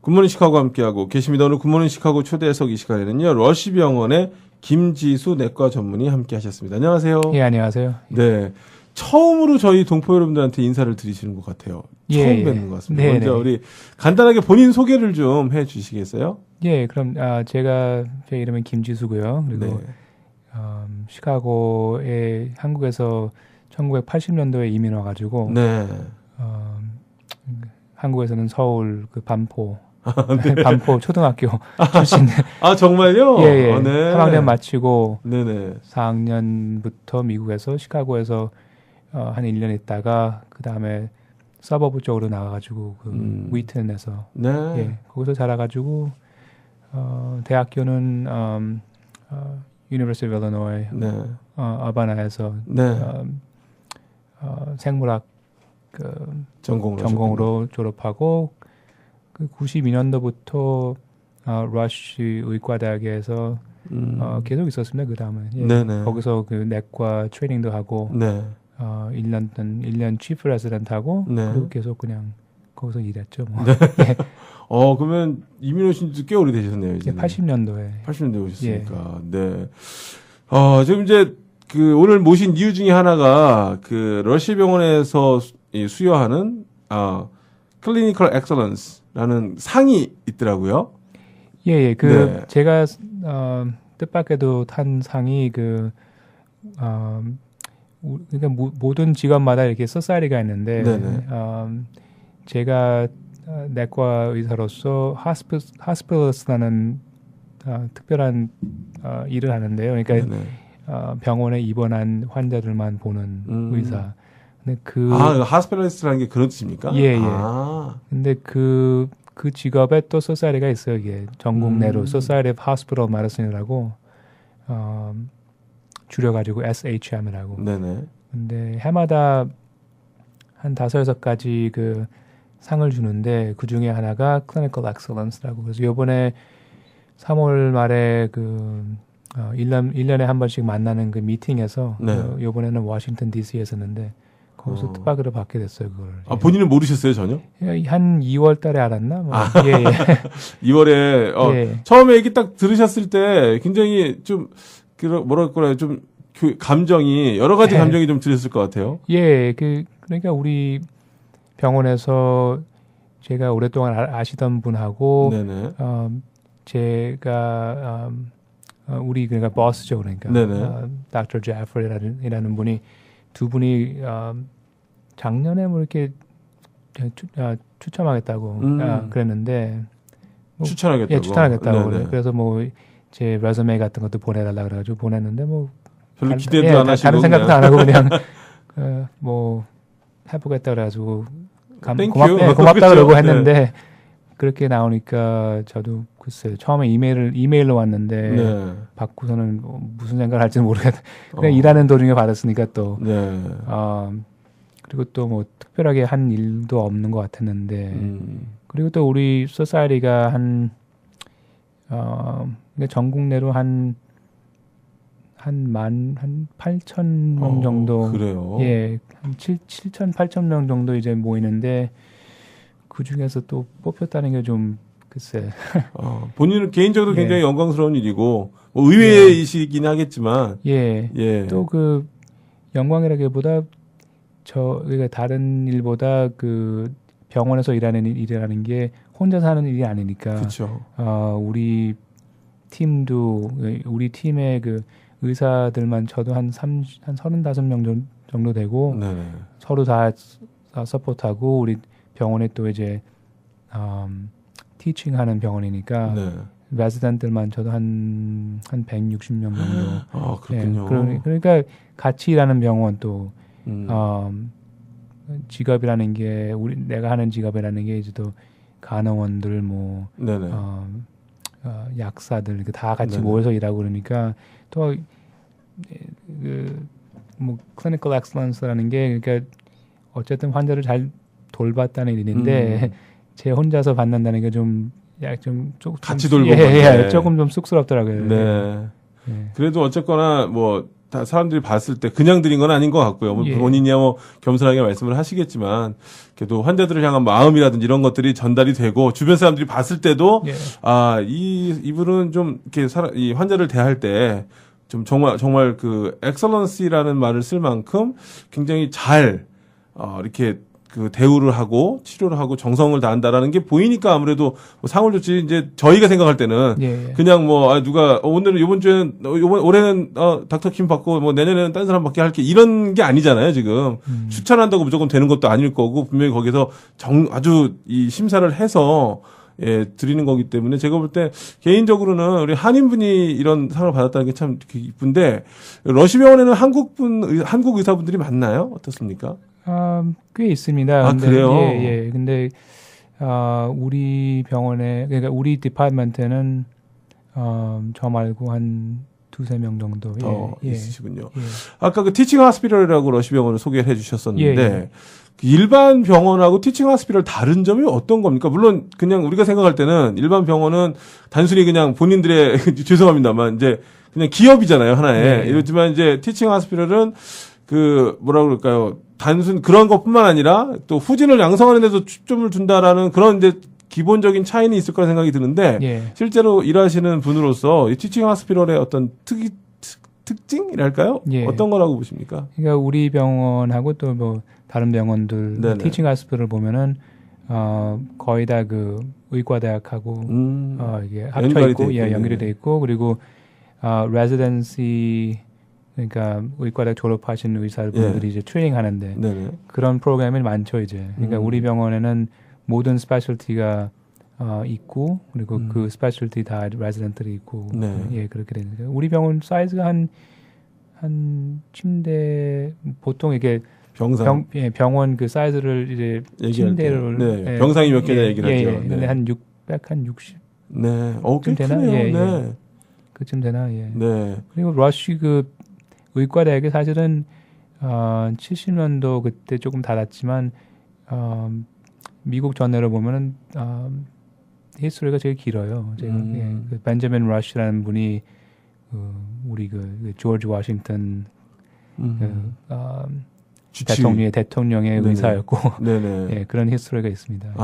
굿모닝 시카고 함께하고 계십니다. 오늘 굿모닝 시카고 초대석 이 시간에는요. 러시병원의 김지수 내과 전문의 함께하셨습니다. 안녕하세요. 예, 안녕하세요. 네, 처음으로 저희 동포 여러분들한테 인사를 드리시는 것 같아요. 처음 뵙는 것 같습니다. 먼저 우리 간단하게 본인 소개를 좀 해주시겠어요? 예, 그럼 제 이름은 김지수고요. 그리고 시카고에 한국에서 1980년도에 이민 와가지고 네. 한국에서는 서울 그 반포 반포 초등학교 출신. 아, 정말요? 예. 네. 3학년 마치고 네네. 4학년부터 미국에서 시카고에서 한 1년 있다가 그 다음에 서버브 쪽으로 나가가지고 그 위튼에서 네. 예, 거기서 자라가지고 대학교는 University of Illinois 네. 어바나에서 네. 생물학 그 전공으로 졸업하고 그 92년도부터 러쉬 의과대학에서 계속 있었습니다. 그 다음에 예, 거기서 그 내과 트레이닝도 하고 네. 1년 chief resident 하고 네. 그리고 계속 그냥 거기서 일했죠. 뭐. 네. 네. 그러면 이민 오신 지 꽤 오래되셨네요. 이제. 80년도에. 80년도에 오셨으니까. 예. 네. 지금 이제 그 오늘 모신 이유 중에 하나가 그 러시 병원에서 수여하는 클리니컬 엑셀런스라는 상이 있더라고요. 예. 네. 제가 뜻밖에도 탄 상이 그러니까 모든 직업마다 이렇게 소사이티가 있는데 제가 내과 의사로서 hospitalist라는 특별한 일을 하는데요. 그러니까 병원에 입원한 환자들만 보는 의사. 근데 hospitalist라는 게 그런 뜻입니까? 예. 근데 그 직업에 또 소사이티가 있어요. 이게 전국 내로 Society of Hospital Medicine이라고 줄여가지고 SHM이라고. 네네. 근데 해마다 한 5-6가지 그 상을 주는데 그 중에 하나가 Clinical Excellence라고. 그래서 요번에 3월 말에 1년에 한 번씩 만나는 그 미팅에서 요번에는 워싱턴 DC에서 했는데 거기서 뜻밖으로 받게 됐어요, 그걸. 본인은 모르셨어요, 전혀? 한 2월 달에 알았나? 예. 2월에 처음에 얘기 딱 들으셨을 때 굉장히 좀 뭐랄까요, 좀 감정이 여러 가지 감정이 좀 들었을 것 같아요. 예, 그러니까 우리 병원에서 제가 오랫동안 아시던 분하고 제가 우리 그러니까 보스죠, 그러니까 Dr. Jaffrey라는 분이 두 분이 작년에 뭐 이렇게 추첨하겠다고 그랬는데 추천하겠다고. 예, 추천하겠다고. 그래서 뭐 제 레즈메 같은 것도 보내달라 그래가지고 보냈는데 뭐 별로 기대도 안 하시고 다른 생각도 안 하고 그냥 뭐 해보겠다 그래가지고 고맙다 그러고 했는데 그렇게 나오니까 저도 글쎄요, 처음에 이메일로 왔는데 받고서는 무슨 생각을 할지는 모르겠다. 그냥 일하는 도중에 받았으니까 또 그리고 또 뭐 특별하게 한 일도 없는 것 같았는데 그리고 또 우리 소사이티가 그러니까 전국 내로 한 8,000명 정도. 그래요? 예, 한 7,000, 8,000명 정도 이제 모이는데 그 중에서 또 뽑혔다는 게 좀 글쎄. 본인은 개인적으로 굉장히 영광스러운 일이고 뭐 의외이시긴 하겠지만. 또 그 영광이라기보다 그러니까 다른 일보다 그 병원에서 일이라는 게 혼자 사는 일이 아니니까. 그렇죠. 우리 팀의 그 의사들만 저도 한 35명 정도 되고 서로 다 서포트하고 우리 병원에 또 이제 티칭하는 병원이니까 레지던트들만 저도 한 160명 정도. 그렇군요. 그러니까 같이 일하는 병원 또 직업이라는 게 내가 하는 직업이라는 게 이제 또 간호원들 뭐 약사들 다 같이 모여서 일하고 그러니까 또 뭐 clinical excellence라는 게 그러니까 어쨌든 환자를 잘 돌봤다는 일인데 제 혼자서 받는다는 게 좀 같이 돌보는 조금 좀 쑥스럽더라고요. 그래도 어쨌거나 뭐 다 사람들이 봤을 때 그냥 드린 건 아닌 것 같고요. 예. 본인이야 뭐 겸손하게 말씀을 하시겠지만 그래도 환자들을 향한 마음이라든지 이런 것들이 전달이 되고 주변 사람들이 봤을 때도 예. 이분은 좀 이렇게 이 환자를 대할 때 좀 정말 그 엑설런시라는 말을 쓸 만큼 굉장히 잘 이렇게 그 대우를 하고 치료를 하고 정성을 다한다라는 게 보이니까 아무래도 뭐 상을 줬지. 이제 저희가 생각할 때는 예. 그냥 뭐 누가 오늘은 이번 주에는 올해는 닥터 킴 받고 뭐 내년에는 딴 사람 받게 할게 이런 게 아니잖아요. 지금 추천한다고 무조건 되는 것도 아닐 거고 분명히 거기서 아주 이 심사를 해서 드리는 거기 때문에 제가 볼 때 개인적으로는 우리 한인분이 이런 상을 받았다는 게 참 이쁜데 러시아병원에는 한국 의사분들이 많나요? 어떻습니까? 꽤 있습니다. 근데, 그래요? 예. 근데, 우리 병원에, 그러니까 우리 디파트먼트는, 저 말고 한 두세 명 정도. 더 예. 있으시군요. 예. 아까 그 티칭 하스피럴이라고 러시아병원을 소개를 해 주셨었는데, 예. 그 일반 병원하고 티칭 하스피럴 다른 점이 어떤 겁니까? 물론 그냥 우리가 생각할 때는 일반 병원은 단순히 그냥 본인들의, 죄송합니다만, 이제 그냥 기업이잖아요, 하나에. 예. 이렇지만 이제 티칭 하스피럴은 그, 뭐라 그럴까요? 단순 그런 것뿐만 아니라 또 후진을 양성하는 데도 초점을 둔다라는 그런 이제 기본적인 차이는 있을 거라 생각이 드는데 예. 실제로 일하시는 분으로서 이 티칭 하스피럴의 어떤 특징이랄까요? 예. 어떤 거라고 보십니까? 그러니까 우리 병원하고 또 뭐 다른 병원들 네네. 티칭 하스피럴 보면은 거의 다 그 의과대학하고 이게 합쳐 연결이 있고 돼 있고, 예, 연결이 네. 돼 있고 그리고 레지던시 그러니까 의과대학 졸업하신 의사분들이 예. 이제 트레이닝 하는데 네네. 그런 프로그램이 많죠 이제. 그러니까 우리 병원에는 모든 스페셜티가 있고 그리고 그 스페셜티 다 레지던트들이 있고 네. 예 그렇게 되는 거예요. 우리 병원 사이즈가 한 침대 보통 이게 병상. 병원 그 사이즈를 이제 얘기할 때. 침대를 네. 병상이 몇 개냐 얘기를 하죠. 네. 근데 한 60. 네. 꽤 쯤 되나? 크네요. 예, 네. 그쯤 되나? 예. 네. 그리고 러쉬 그 의과대학이 사실은 70년도 그때 조금 닫았지만 미국 전례로 보면은 히스토리가 제일 길어요. 제가 그 벤저민 러쉬라는 분이 우리 그 조지 워싱턴 대통령의 네네. 의사였고 네네. 예, 그런 히스토리가 있습니다.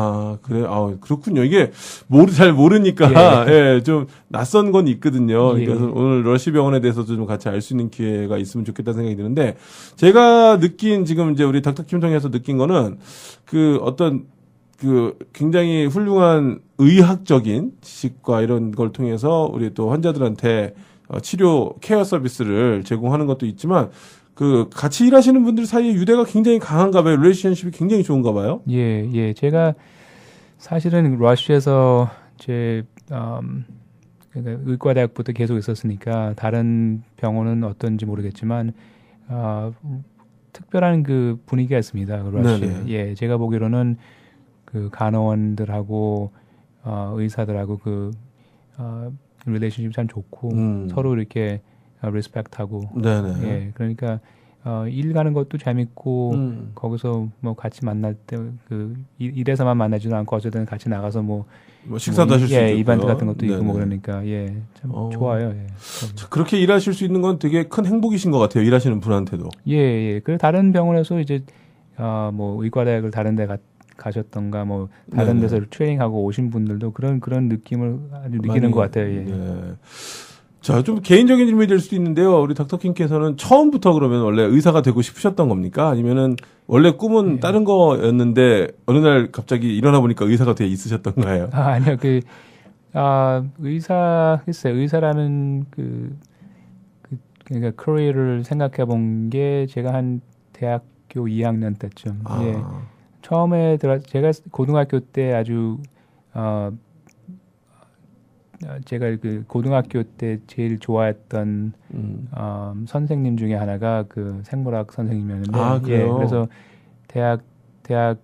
그래. 그렇군요. 이게 잘 모르니까 예, 좀 낯선 건 있거든요. 예. 그래서 오늘 러시 병원에 대해서도 좀 같이 알 수 있는 기회가 있으면 좋겠다는 생각이 드는데 제가 느낀 지금 이제 우리 닥터 킴 통해서 느낀 거는 그 어떤 그 굉장히 훌륭한 의학적인 지식과 이런 걸 통해서 우리 또 환자들한테 치료 케어 서비스를 제공하는 것도 있지만 그 같이 일하시는 분들 사이에 유대가 굉장히 강한가 봐요. 릴레이션십이 굉장히 좋은가 봐요. 예. 제가 사실은 러시아에서 그러니까 의과대학부터 계속 있었으니까 다른 병원은 어떤지 모르겠지만 특별한 그 분위기가 있습니다. 러시아. 네네. 예, 제가 보기로는 그 간호원들하고 의사들하고 그 릴레이션십이 참 좋고 서로 이렇게 리스펙트하고 네네. 예, 그러니까 일 가는 것도 재밌고 거기서 뭐 같이 만날 때 그 일에서만 만나지도 않고 어쨌든 같이 나가서 뭐 식사도 하실 수 있고요. 이벤트 같은 것도 있고 네네. 뭐 그러니까 참 좋아요. 예. 그렇게 일하실 수 있는 건 되게 큰 행복이신 것 같아요. 일하시는 분한테도. 예. 그 다른 병원에서 이제 뭐 의과대학을 다른 데 가셨던가 뭐 다른 네네. 데서 트레이닝하고 오신 분들도 그런 느낌을 아주 느끼는 많이, 것 같아요. 예. 네. 자, 좀 개인적인 질문이 될 수도 있는데요. 우리 닥터 킴께서는 처음부터 그러면 원래 의사가 되고 싶으셨던 겁니까? 아니면은 원래 꿈은 다른 거였는데 어느 날 갑자기 일어나 보니까 의사가 돼 있으셨던가요? 아니요. 의사라는 그러니까 커리어를 생각해 본 게 제가 한 대학교 2학년 때쯤. 예. 처음에 제가 고등학교 때 아주 제가 그 고등학교 때 제일 좋아했던 선생님 중에 하나가 그 생물학 선생님이었는데 그래요? 그래서 대학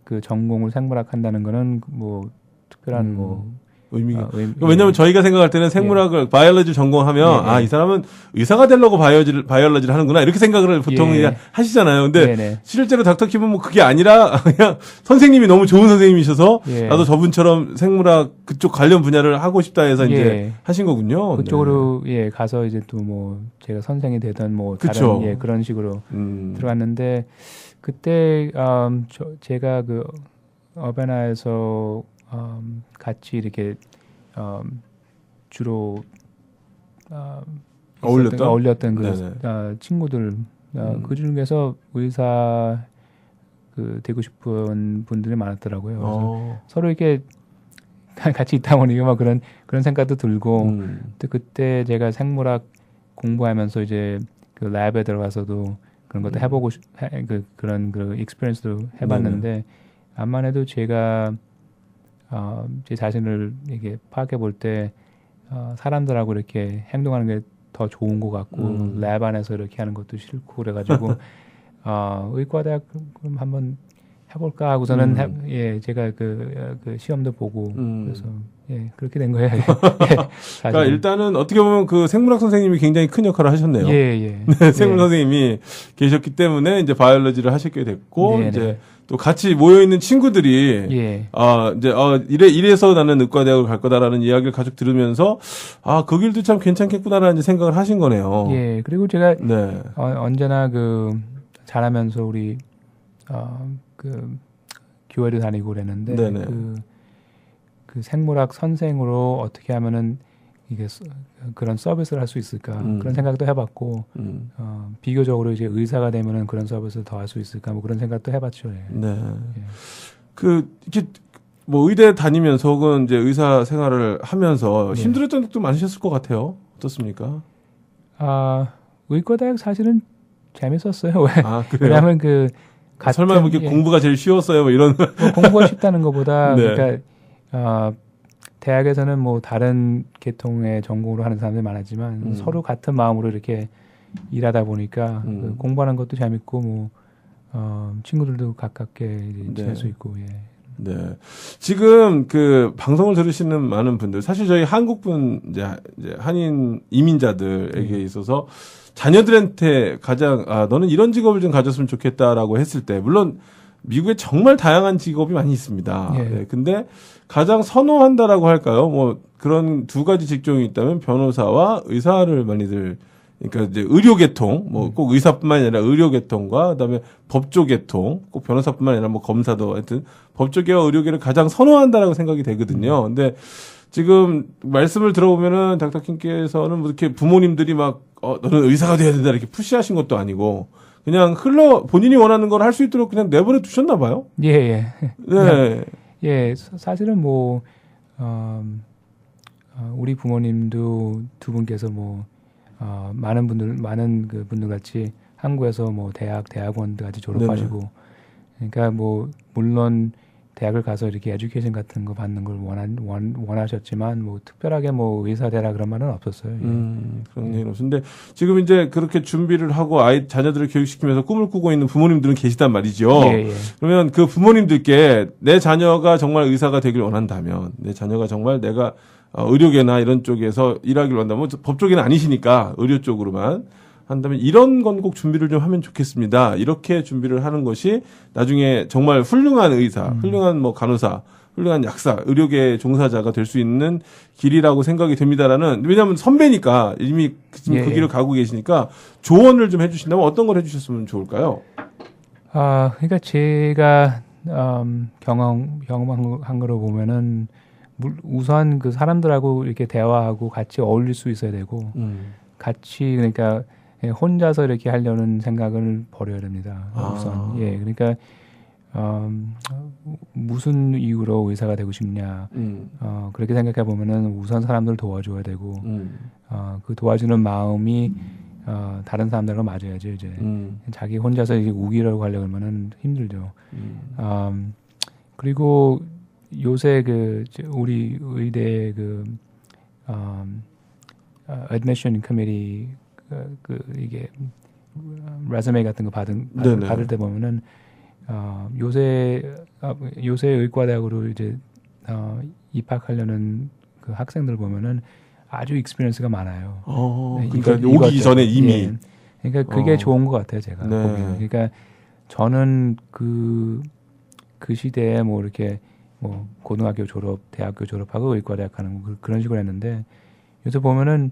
그 전공을 생물학 한다는 거는 뭐 특별한 뭐 의미가. 왜냐면 저희가 생각할 때는 생물학을 바이올로지 전공하면 이 사람은 의사가 되려고 바이올로지를 하는구나 이렇게 생각을 보통 하시잖아요. 근데 실제로 닥터킴은 뭐 그게 아니라 그냥 선생님이 너무 좋은 선생님이셔서 나도 저분처럼 생물학 그쪽 관련 분야를 하고 싶다 해서 이제 하신 거군요. 그쪽으로 가서 이제 또 뭐 제가 선생이 되던 뭐 다른 그런 식으로 들어갔는데 그때 제가 그 어베나에서 같이 이렇게 주로 어울렸던 그 친구들 그 중에서 의사 그 되고 싶은 분들이 많았더라고요. 그래서 서로 이렇게 같이 있다 보니까 막 그런 생각도 들고 또 그때 제가 생물학 공부하면서 이제 그 랩에 들어가서도 그런 것도 해보고 그런 그 익스피리언스도 해봤는데 암만 해도 제가 제 자신을 이게 파악해 볼 때 사람들하고 이렇게 행동하는 게 더 좋은 것 같고 랩 안에서 이렇게 하는 것도 싫고 그래가지고 의과대학 그럼 한번 해볼까 하고서는 제가 그 시험도 보고 그래서 그렇게 된 거예요. 그러니까 일단은 어떻게 보면 그 생물학 선생님이 굉장히 큰 역할을 하셨네요. 네, 생물 선생님이 계셨기 때문에 이제 바이올로지를 하시게 됐고 이제 또 같이 모여 있는 친구들이 이래서 나는 의과대학을 갈 거다라는 이야기를 가족 들으면서 그 길도 참 괜찮겠구나라는 생각을 하신 거네요. 그리고 제가 언제나 그 자라면서 우리 그 교회를 다니고 그랬는데 그 생물학 선생으로 어떻게 하면은 이게 그런 서비스를 할 수 있을까 그런 생각도 해봤고 비교적으로 이제 의사가 되면은 그런 서비스를 더 할 수 있을까 뭐 그런 생각도 해봤죠. 그 이렇게 뭐 의대 다니면서 혹은 이제 의사 생활을 하면서 힘들었던 적도 많으셨을 것 같아요. 어떻습니까? 의과대학 사실은 재밌었어요. 그래요? 왜냐하면 그 설마 이렇게 공부가 제일 쉬웠어요, 뭐 이런. 뭐 공부가 쉽다는 것보다 그러니까 대학에서는 뭐 다른 계통의 전공으로 하는 사람들이 많았지만 서로 같은 마음으로 이렇게 일하다 보니까 그 공부하는 것도 재밌고 뭐 친구들도 가깝게 지낼 수 있고. 지금 그 방송을 들으시는 많은 분들, 사실 저희 한국분 이제 한인 이민자들에게 있어서 자녀들한테 가장 너는 이런 직업을 좀 가졌으면 좋겠다라고 했을 때 물론 미국에 정말 다양한 직업이 많이 있습니다. 근데 가장 선호한다라고 할까요? 뭐 그런 두 가지 직종이 있다면 변호사와 의사를 많이들 그러니까 이제 의료계통 뭐 꼭 의사뿐만 아니라 의료계통과 그다음에 법조계통 꼭 변호사뿐만 아니라 뭐 검사도 하여튼 법조계와 의료계를 가장 선호한다라고 생각이 되거든요. 근데 지금 말씀을 들어보면은 닥터킴께서는 뭐 이렇게 부모님들이 막 너는 의사가 돼야 된다 이렇게 푸시하신 것도 아니고 그냥 본인이 원하는 걸 할 수 있도록 그냥 내버려 두셨나 봐요. 사실은 뭐 우리 부모님도 두 분께서 뭐 많은 그 분들 같이 한국에서 뭐 대학원까지 졸업하시고 그러니까 뭐 물론 대학을 가서 이렇게 에듀케이션 같은 거 받는 걸 원하셨지만 뭐 특별하게 뭐 의사 되라 그런 말은 없었어요. 그런 얘기는 없었는데 지금 이제 그렇게 준비를 하고 자녀들을 교육시키면서 꿈을 꾸고 있는 부모님들은 계시단 말이죠. 그러면 그 부모님들께 내 자녀가 정말 의사가 되길 원한다면 내 자녀가 정말 내가 의료계나 이런 쪽에서 일하길 원한다면 법조계는 아니시니까 의료 쪽으로만 한다면 이런 건 꼭 준비를 좀 하면 좋겠습니다. 이렇게 준비를 하는 것이 나중에 정말 훌륭한 의사, 훌륭한 뭐 간호사, 훌륭한 약사, 의료계 종사자가 될 수 있는 길이라고 생각이 됩니다라는 왜냐하면 선배니까 이미 그 길을 가고 계시니까 조언을 좀 해주신다면 어떤 걸 해주셨으면 좋을까요? 그러니까 제가 경험한 거로 보면은 우선 그 사람들하고 이렇게 대화하고 같이 어울릴 수 있어야 되고 같이 그러니까 혼자서 이렇게 하려는 생각을 버려야 됩니다. 우선 그러니까 무슨 이유로 의사가 되고 싶냐 그렇게 생각해 보면은 우선 사람들을 도와줘야 되고 그 도와주는 마음이 다른 사람들과 맞아야죠. 이제 자기 혼자서 이제 우기려고 하려고 하면은 힘들죠. 그리고 요새 그 우리 의대 그 admission committee 이게 레즈메 같은 거 받을 때 보면은 요새 의과대학으로 이제 입학하려는 그 학생들 보면은 아주 익스피리언스가 많아요. 그러니까 오기 전에 이미. 예. 그러니까 그게 좋은 것 같아요, 제가. 네. 보기에는. 그러니까 저는 그 시대에 뭐 이렇게 뭐 고등학교 졸업, 대학교 졸업하고 의과대학 가는 거 그런 식으로 했는데 요새 보면은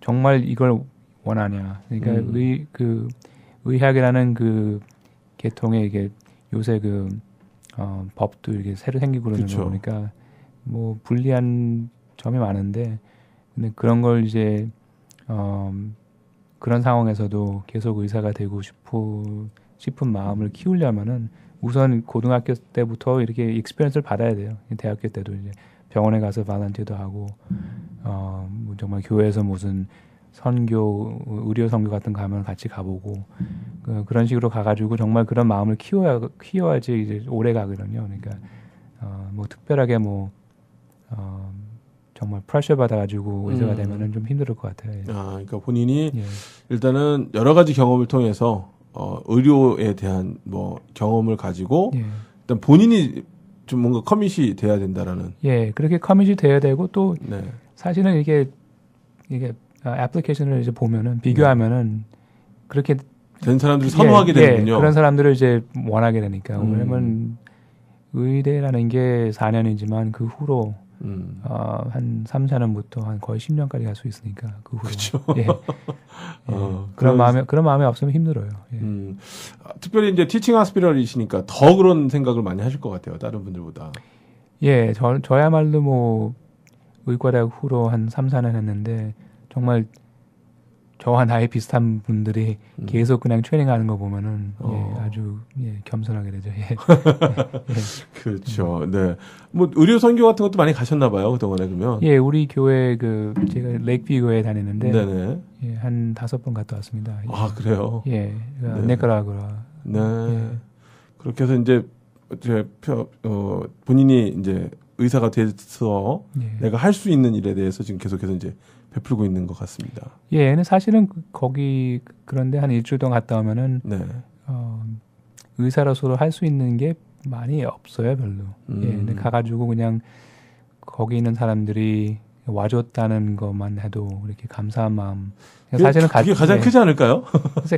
정말 이걸 원하냐. 그러니까 의학이라는 그 계통에 이게 요새 그 법도 이게 새로 생기고 그러는 거 보니까 뭐 불리한 점이 많은데 근데 그런 걸 이제 그런 상황에서도 계속 의사가 되고 싶은 마음을 키우려면은 우선 고등학교 때부터 이렇게 익스피리언스를 받아야 돼요. 대학교 때도 이제 병원에 가서 발란티어도 하고 뭐 정말 교회에서 무슨 선교, 의료 선교 같은 거 하면 같이 가보고 그런 식으로 가가지고 정말 그런 마음을 키워야지 이제 오래 가거든요. 그러니까 뭐 특별하게 뭐 정말 프레셔 받아가지고 의사가 되면은 좀 힘들 것 같아요. 예. 그러니까 본인이 예. 일단은 여러 가지 경험을 통해서 의료에 대한 뭐 경험을 가지고 예. 일단 본인이 좀 뭔가 커밋이 돼야 된다라는. 예, 그렇게 커밋이 돼야 되고 또 네. 사실은 이게 애플리케이션을 이제 보면은 비교하면은 그렇게 된 사람들이 선호하게 되는군요. 그런 사람들을 이제 원하게 되니까 왜냐면 의대라는 게 4년이지만 그 후로 한 3, 4년부터 한 거의 10년까지 갈 수 있으니까 그 후로. 그렇죠. 예. 그런 마음이 없으면 힘들어요. 예. 특별히 이제 티칭 하스피럴이시니까 더 그런 생각을 많이 하실 것 같아요. 다른 분들보다. 예, 저야말로 뭐 의과대학 후로 한 3, 4년 했는데 정말 저와 나이 비슷한 분들이 계속 그냥 트레이닝하는 거 보면은 아주 겸손하게 되죠. 예. 그렇죠. 네. 뭐 의료 선교 같은 것도 많이 가셨나 봐요. 그동안에 그러면. 예, 우리 교회 제가 레이크뷰 교회 다니는데 네네. 예, 한 5번 갔다 왔습니다. 예. 아, 그래요? 예. 네. 네카라구라. 네. 예. 그렇게 해서 이제 본인이 이제 의사가 돼서 내가 할 수 있는 일에 대해서 지금 계속해서 이제 베풀고 있는 것 같습니다. 예, 근데 사실은 거기 그런데 한 일주일 동안 갔다 오면은 의사로서 할 수 있는 게 많이 없어요, 별로. 예, 근데 가가지고 그냥 거기 있는 사람들이 와줬다는 것만 해도 이렇게 감사한 마음. 사실은 그게 가장 크지 않을까요? 그래서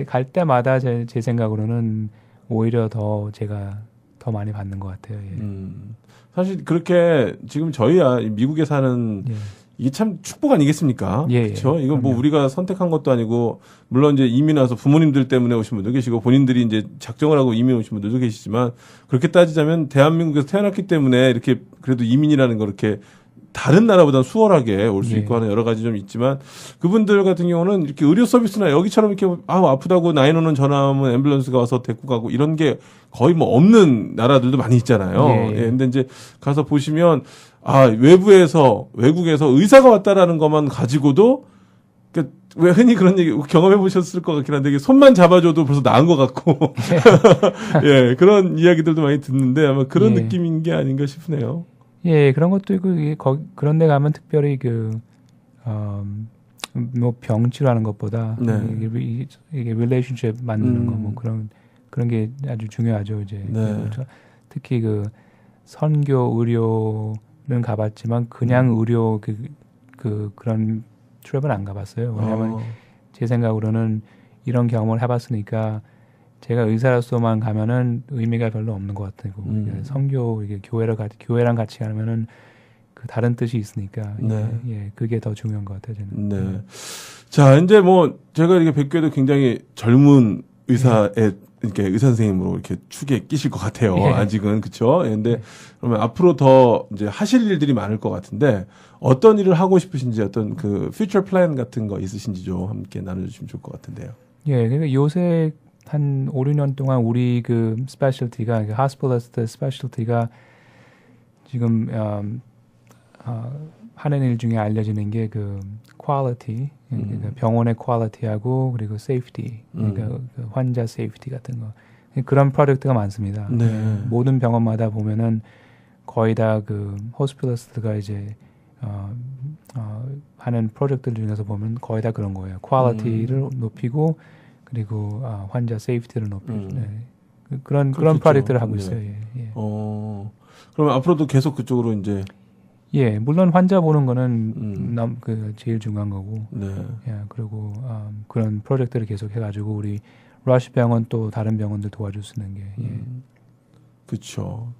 갈 때마다 제 생각으로는 오히려 제가 더 많이 받는 것 같아요. 예. 사실 그렇게 지금 저희야 미국에 사는 이게 참 축복 아니겠습니까? 그렇죠. 이건 뭐 우리가 선택한 것도 아니고 물론 이제 이민 와서 부모님들 때문에 오신 분도 계시고 본인들이 이제 작정을 하고 이민 오신 분들도 계시지만 그렇게 따지자면 대한민국에서 태어났기 때문에 이렇게 그래도 이민이라는 거 이렇게 다른 나라보다 수월하게 올 수 있고 하는 여러 가지 좀 있지만 그분들 같은 경우는 이렇게 의료 서비스나 여기처럼 이렇게 아프다고 911 전화하면 앰뷸런스가 와서 데리고 가고 이런 게 거의 뭐 없는 나라들도 많이 있잖아요. 근데 이제 가서 보시면 외국에서 의사가 왔다라는 것만 가지고도 왜 흔히 그런 얘기 경험해 보셨을 것 같긴 한데 손만 잡아줘도 벌써 나은 것 같고 예, 그런 이야기들도 많이 듣는데 아마 그런 느낌인 게 아닌가 싶네요. 예, 그런 것도 있고, 그런 데 가면 특별히 뭐 병 치료하는 것보다, 이게 relationship 만드는 거, 뭐 그런 게 아주 중요하죠, 이제. 특히 선교 의료는 가봤지만, 그냥 의료 그런 트랩은 안 가봤어요. 왜냐면 제 생각으로는 이런 경험을 해봤으니까, 제가 의사로서만 가면은 의미가 별로 없는 것 같고 선교 이게 교회랑 같이 가면은 그 다른 뜻이 있으니까 그게 더 중요한 것 같아요. 저는. 네. 자 이제 뭐 제가 이렇게 뵙기에도 굉장히 젊은 이렇게 의사 선생님으로 이렇게 축에 끼실 것 같아요. 아직은 그렇죠. 근데 그러면 앞으로 더 이제 하실 일들이 많을 것 같은데 어떤 일을 하고 싶으신지 어떤 그 퓨처 플랜 같은 거 있으신지 좀 함께 나눠주시면 좋을 것 같은데요. 예, 그러니까 요새 한 5, 6년 동안 우리 스페셜티가 hospitalist 스페셜티가 지금 하는 일 중에 알려지는 게 quality, 그러니까 병원의 quality하고 그리고 safety, 그러니까 환자 safety 같은 거 그런 프로젝트가 많습니다. 모든 병원마다 보면은 거의 다 hospitalist가 이제 하는 프로젝트들 중에서 보면 거의 다 그런 거예요. quality를 높이고 그리고 환자 세이프티를 높이는 그런 프로젝트를 하고 있어요. 그러면 앞으로도 계속 그쪽으로 이제 예, 물론 환자 보는 거는 그 제일 중요한 거고. 네. 예, 그리고 그런 프로젝트를 계속 해가지고 우리 러시 병원 또 다른 병원들 도와줄 수 있는 게. 예. 그렇죠.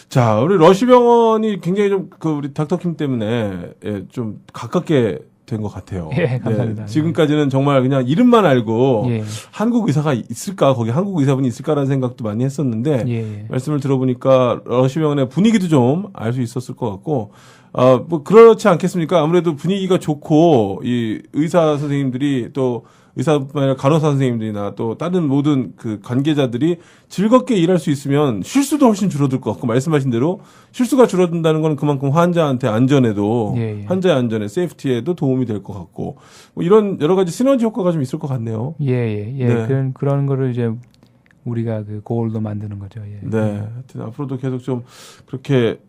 자, 우리 러시 병원이 굉장히 좀 그 우리 닥터킴 때문에 예, 좀 가깝게 된 것 같아요. 예, 감사합니다. 지금까지는 정말 그냥 이름만 알고 예. 한국 의사가 있을까, 거기 한국 의사분이 있을까라는 생각도 많이 했었는데 예. 말씀을 들어보니까 러시 병원의 분위기도 좀 알 수 있었을 것 같고, 뭐 그렇지 않겠습니까? 아무래도 분위기가 좋고 이 의사 선생님들이 또 의사뿐만 아니라 간호사 선생님들이나 또 다른 모든 그 관계자들이 즐겁게 일할 수 있으면 실수도 훨씬 줄어들 것 같고, 말씀하신 대로 실수가 줄어든다는 건 그만큼 환자한테 안전에도 예. 환자의 안전에 세이프티에도 도움이 될 것 같고, 뭐 이런 여러 가지 시너지 효과가 좀 있을 것 같네요. 예. 네. 그런 거를 이제 우리가 그 고울로 만드는 거죠. 예. 네. 하여튼 앞으로도 계속 좀 그렇게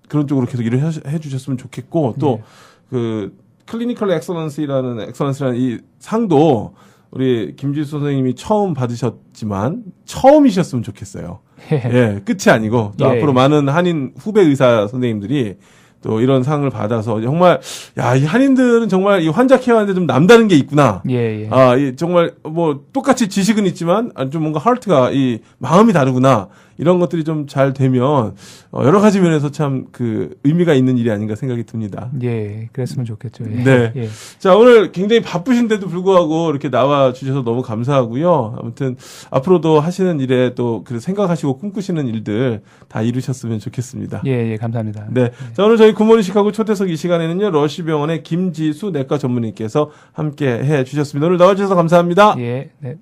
그런 쪽으로 계속 일을 해 주셨으면 좋겠고, 또 그 클리니컬 엑설런스라는 이 상도 우리 김지수 선생님이 처음 받으셨지만 처음이셨으면 좋겠어요. 예, 끝이 아니고 또 예. 앞으로 많은 한인 후배 의사 선생님들이 또 이런 상을 받아서 정말 이 한인들은 정말 이 환자 케어하는데 좀 남다른 게 있구나. 예. 이 정말 뭐 똑같이 지식은 있지만 좀 뭔가 하트가 이 마음이 다르구나. 이런 것들이 좀 잘 되면 여러 가지 면에서 참 그 의미가 있는 일이 아닌가 생각이 듭니다. 예, 그랬으면 좋겠죠. 예. 네. 예. 자, 오늘 굉장히 바쁘신데도 불구하고 이렇게 나와 주셔서 너무 감사하고요. 아무튼 앞으로도 하시는 일에 또 그 생각하시고 꿈꾸시는 일들 다 이루셨으면 좋겠습니다. 예, 감사합니다. 네. 자, 오늘 저희 굿모닝 시카고 초대석 이 시간에는요, 러시병원의 김지수 내과 전문의께서 함께 해 주셨습니다. 오늘 나와주셔서 감사합니다. 예, 네.